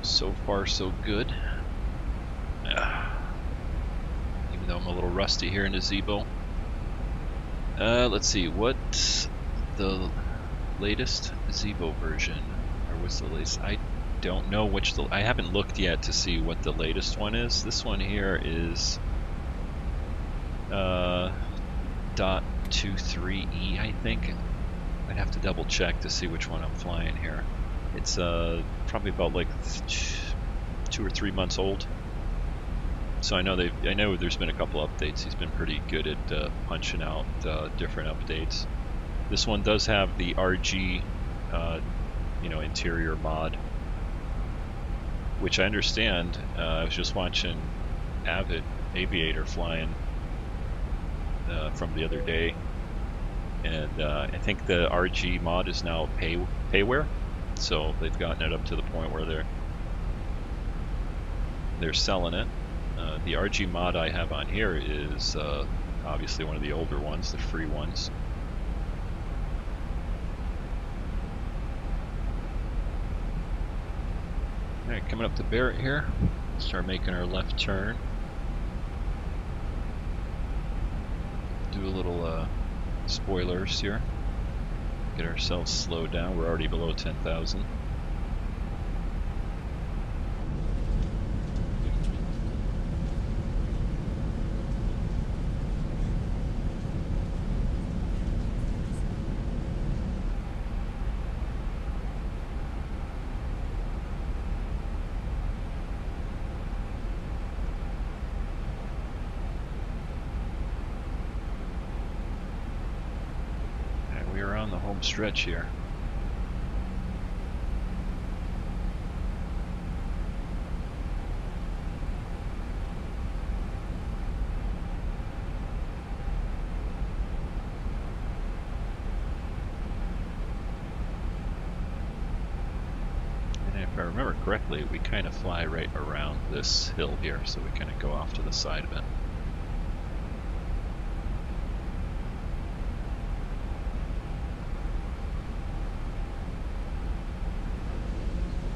So far, so good. Even though I'm a little rusty here in the Zibo. Let's see, what's the latest Zibo version? Or what's the latest? I don't know which I haven't looked yet to see what the latest one is. This one here is .23e, I think. I'd have to double check to see which one I'm flying here. It's probably about like 2 or 3 months old. So I know there's been a couple updates. He's been pretty good at punching out different updates. This one does have the RG, interior mod, which I understand. I was just watching Avid Aviator flying from the other day, and I think the RG mod is now payware. So they've gotten it up to the point where they're selling it. The RG mod I have on here is obviously one of the older ones, the free ones. Alright, coming up to Barrett here. Start making our left turn. Do a little spoilers here. Get ourselves slowed down. We're already below 10,000. Stretch here. And if I remember correctly, we kind of fly right around this hill here, so we kind of go off to the side of it.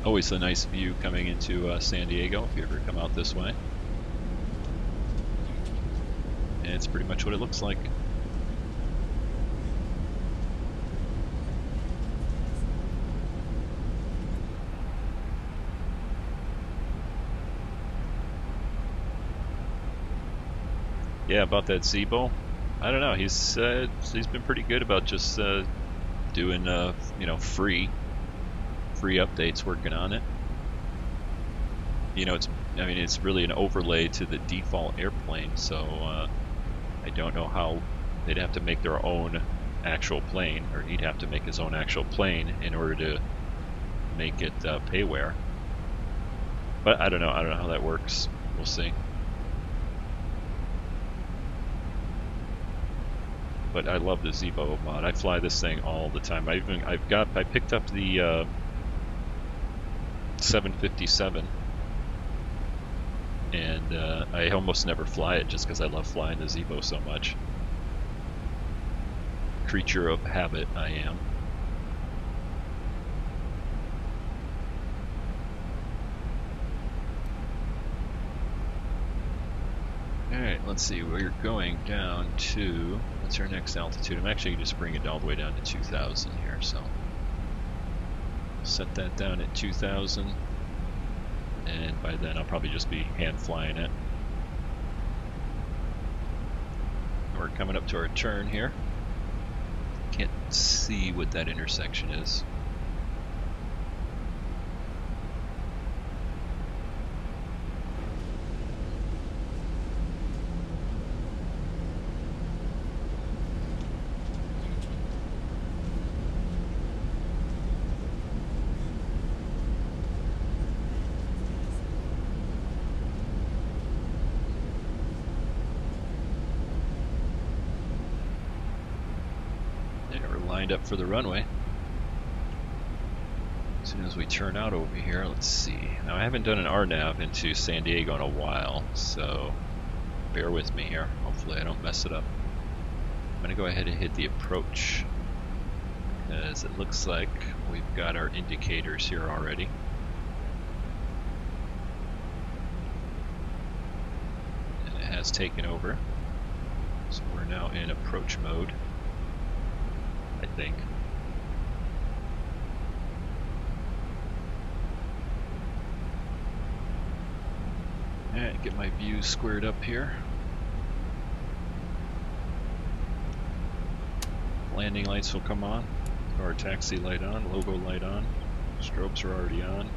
Always a nice view coming into San Diego if you ever come out this way. And it's pretty much what it looks like. Yeah, about that Zibo, I don't know. He's been pretty good about just doing you know, free updates, working on it. You know, it's really an overlay to the default airplane, so I don't know how they'd have to make their own actual plane, or he'd have to make his own actual plane in order to make it payware. But I don't know how that works. We'll see. But I love the Zibo mod. I fly this thing all the time. I picked up the 757, and I almost never fly it just because I love flying the Zibo so much. Creature of habit, I am. Alright, let's see, we're going down to, what's our next altitude? I'm actually just bringing it all the way down to 2,000 here, so set that down at 2,000, and by then I'll probably just be hand flying it. We're coming up to our turn here. Can't see what that intersection is. Lined up for the runway. As soon as we turn out over here, let's see. Now I haven't done an RNAV into San Diego in a while, so bear with me here. Hopefully I don't mess it up. I'm gonna go ahead and hit the approach, because it looks like we've got our indicators here already. And it has taken over. So we're now in approach mode, I think. Alright, get my view squared up here. Landing lights will come on. Our taxi light on, logo light on. Strobes are already on.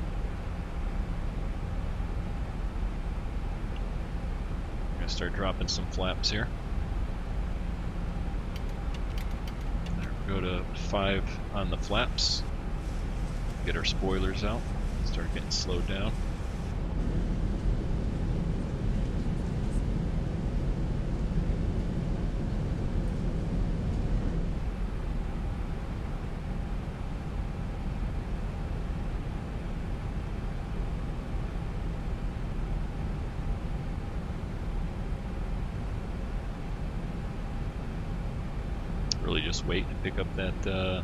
I'm gonna start dropping some flaps here. Go to 5 on the flaps, get our spoilers out, start getting slowed down. Really just wait and pick up that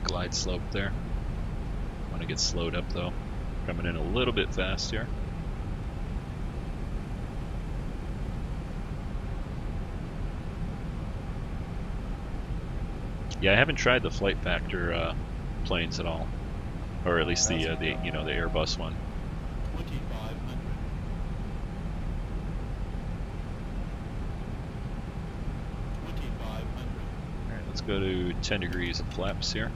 glide slope there. Want to get slowed up though. Coming in a little bit fast here. Yeah, I haven't tried the flight factor planes at all, or at least the you know, the Airbus one. 2500. Let's go to 10 degrees of flaps here.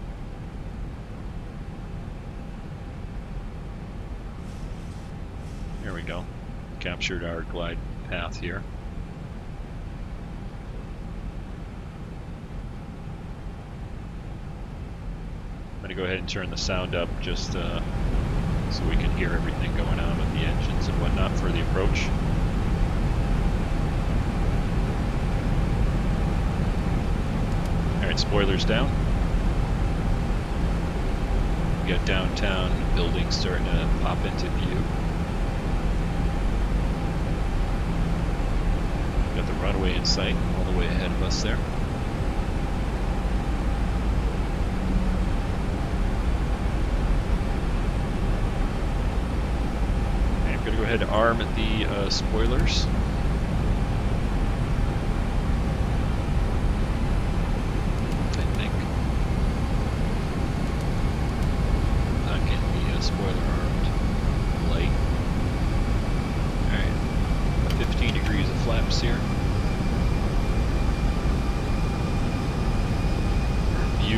There we go. Captured our glide path here. I'm going to go ahead and turn the sound up just so we can hear everything going on with the engines and whatnot for the approach. Alright, spoilers down. We got downtown buildings starting to pop into view. Got the runway in sight all the way ahead of us there. Okay, I'm going to go ahead and arm the spoilers.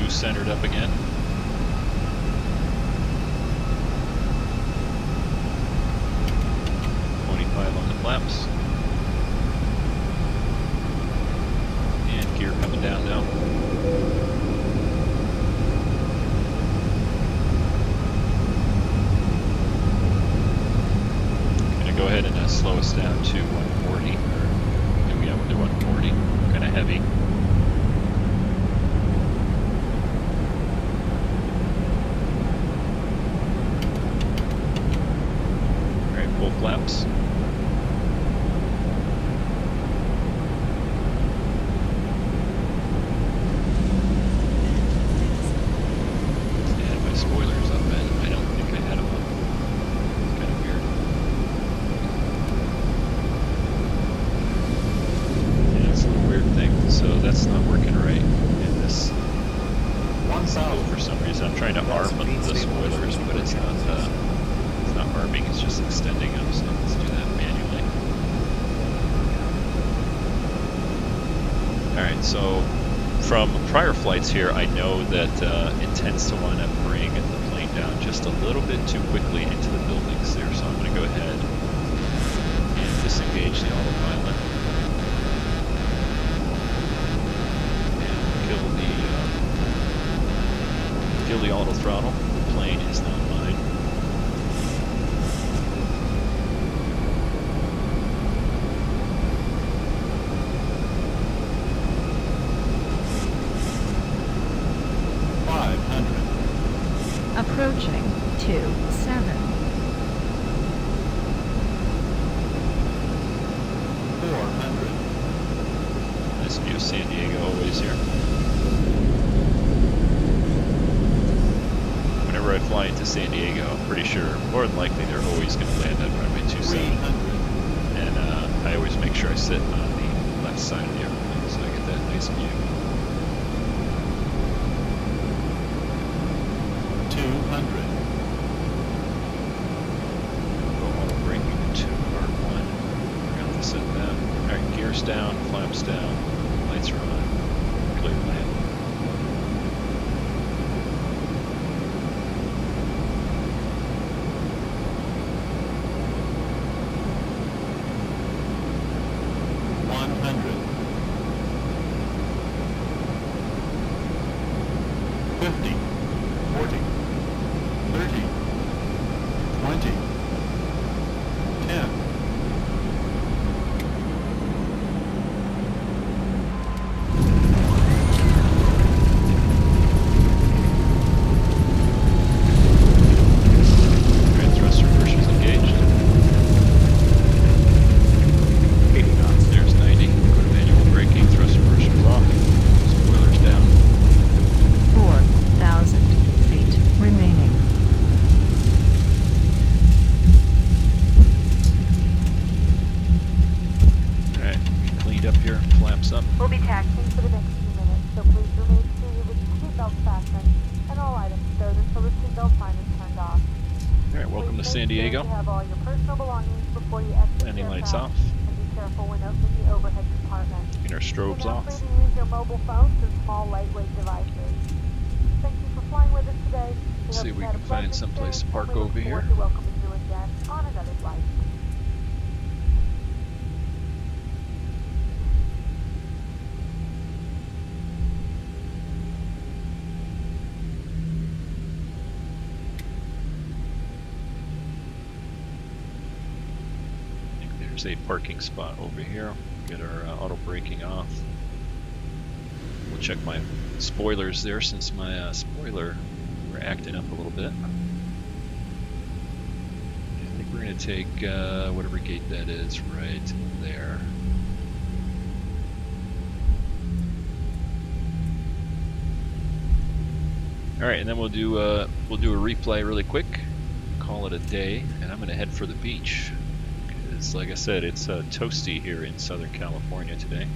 2 centered up again. On the flaps. And gear coming down now. I'm going to go ahead and slow us down to 140. Or, yeah, we'll do 140. Kind of heavy. Alright, full flaps. So from prior flights here, I know that it tends to want to bring the plane down just a little bit too quickly into the buildings there. So I'm going to go ahead and disengage the autopilot and kill the auto throttle. The plane is not mine. Approaching 27. 400. Nice view of San Diego always here. Whenever I fly into San Diego, I'm pretty sure, more than likely, they're always going to land at runway 27. And I always make sure I sit on the left side of the airplane so I get that nice view. 200. Go auto braking to R1. Forgot to set that. Alright, gears down, flaps down, lights are on. Clear land. San Diego. Landing lights off. Getting our strobes off. Use your mobile phones and small lightweight devices. Thank you for flying with us today. Let's see if we can find someplace to park over here. Welcoming you again on another flight. There's a parking spot over here. Get our auto braking off. We'll check my spoilers there since my spoiler were acting up a little bit. I think we're going to take whatever gate that is right there. Alright, and then we'll do a replay really quick, call it a day, and I'm going to head for the beach. Because, like I said, it's toasty here in Southern California today.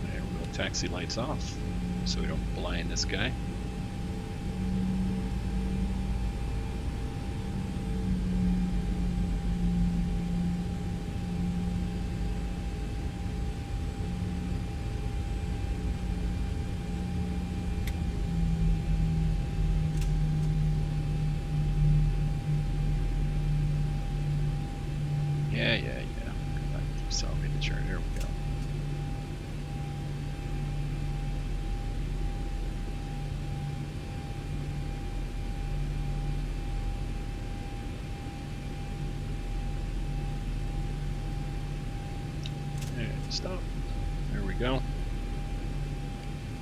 There we go, taxi lights off, so we don't blind this guy. Stop. There we go.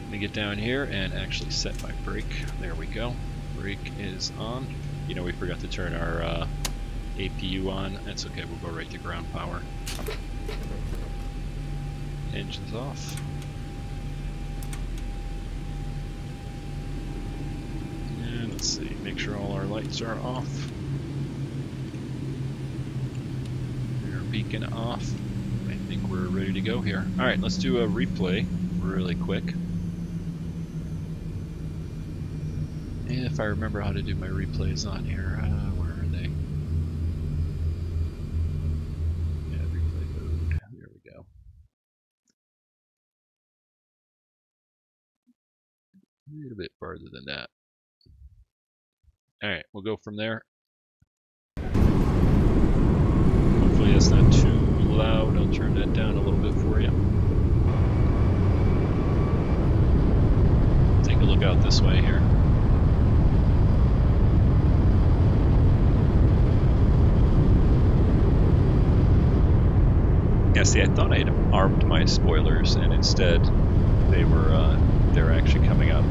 Let me get down here and actually set my brake. There we go. Brake is on. You know, we forgot to turn our APU on. That's okay, we'll go right to ground power. Engines off. And let's see, make sure all our lights are off. Our beacon off. I think we're ready to go here. Alright, let's do a replay really quick. If I remember how to do my replays on here, where are they? Yeah, replay mode. There we go. A little bit farther than that. Alright, we'll go from there. Hopefully that's not too loud. I'll turn that down a little bit for you. Take a look out this way here. Yeah, see, I thought I had armed my spoilers, and instead they're actually coming up.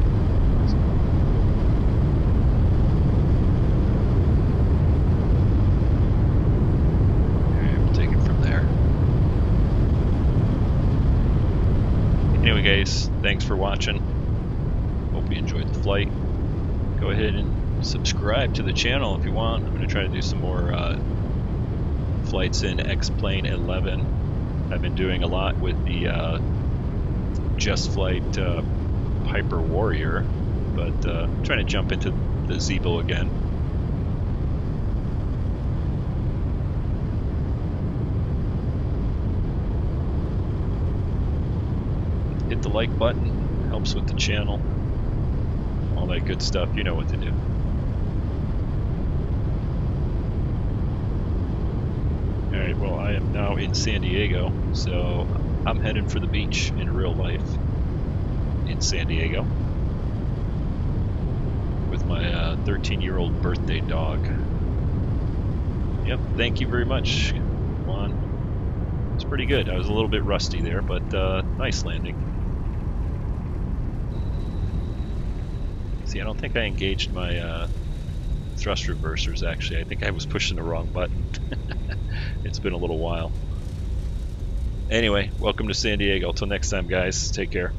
Alright, we'll take it from there. Anyway, guys, thanks for watching. Hope you enjoyed the flight. Go ahead and subscribe to the channel if you want. I'm going to try to do some more flights in X-Plane 11. I've been doing a lot with the Just Flight Piper Warrior, but I'm trying to jump into the Zibo again. Hit the like button, helps with the channel, all that good stuff, you know what to do. Alright, well, I am now in San Diego, so I'm headed for the beach in real life in San Diego with my 13-year-old birthday dog. Yep, thank you very much, Juan. It's pretty good. I was a little bit rusty there, but nice landing. See, I don't think I engaged my thrust reversers, actually. I think I was pushing the wrong button. It's been a little while. Anyway, welcome to San Diego. Till next time, guys. Take care.